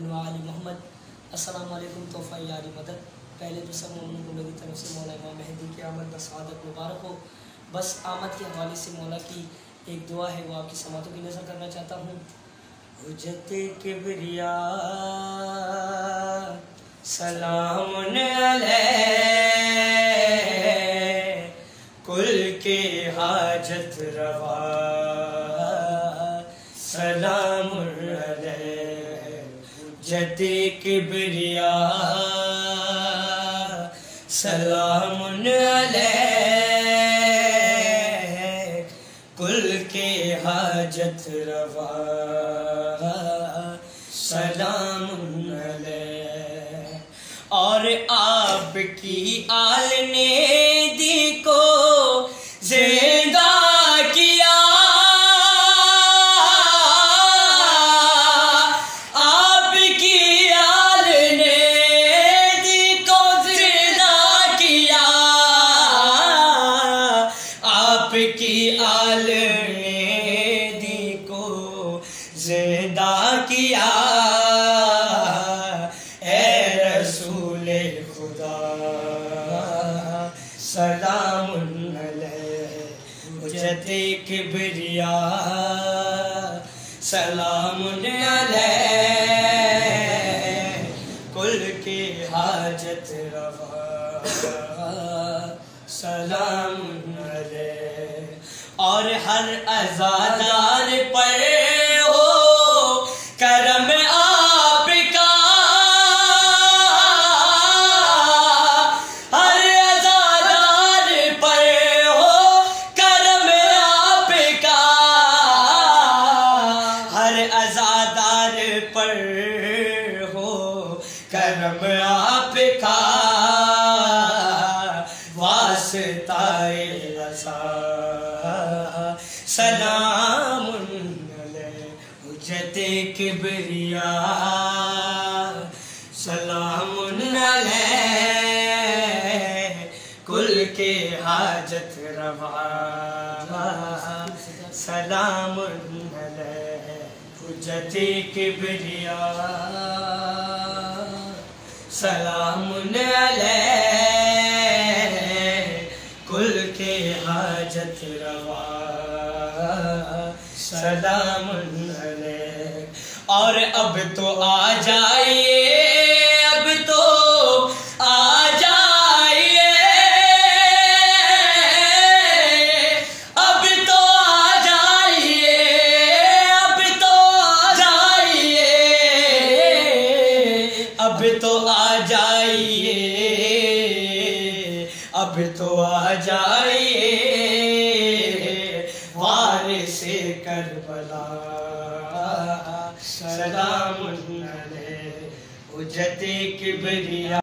मुहम्मद व आलि मोहम्मद। अस्सलामु अलैकुम तोहफ़ा यारी मदद। पहले तो सब मोमिनों को मेरी तरफ से मौला इमाम मेहदी की आमद बसादत मुबारक हो। बस आमद के हवाले से मौला की एक दुआ है, वो आपकी समातों की नज़र करना चाहता हूँ। हुज्जते किबरिया सलामुन अलैह, कुल के हाजत रवा सलामुन अलैह। हुज्जते किबरिया सलामुन अलैह, कुल के हाजत रवा सलामुन अलैह। और आपकी आल ने दी को जिंदा किया, आपकी आल ने दी को जिंदा किया, आपकी आल ने दी को जिंदा किया। सलामुन अलैह, हुज्जते किबरिया सलामुन अलैह, कुल के हाजत रवा सलामुन अलैह। और हर अज़ादार पर हो करम आपका, अज़ादार पर हो करम आपका, वास्ताए रज़ा सलामुन अलैह। हुज्जते किबरिया सलामुन अलैह, कुल के हाजत रवा सलामुन अलैह। हुज्जते किबरिया सलामुन अलैह, कुल के हाजत रवा सलामुन अलैह। और अब तो आ जाइए, अब तो आ जाइए, अब तो आ जाइए, अब तो आ जाइए, अब तो आ जाइए, अब तो आ जाइए, वारिसे करबला सलामुन अलैह। हुज्जते किबरिया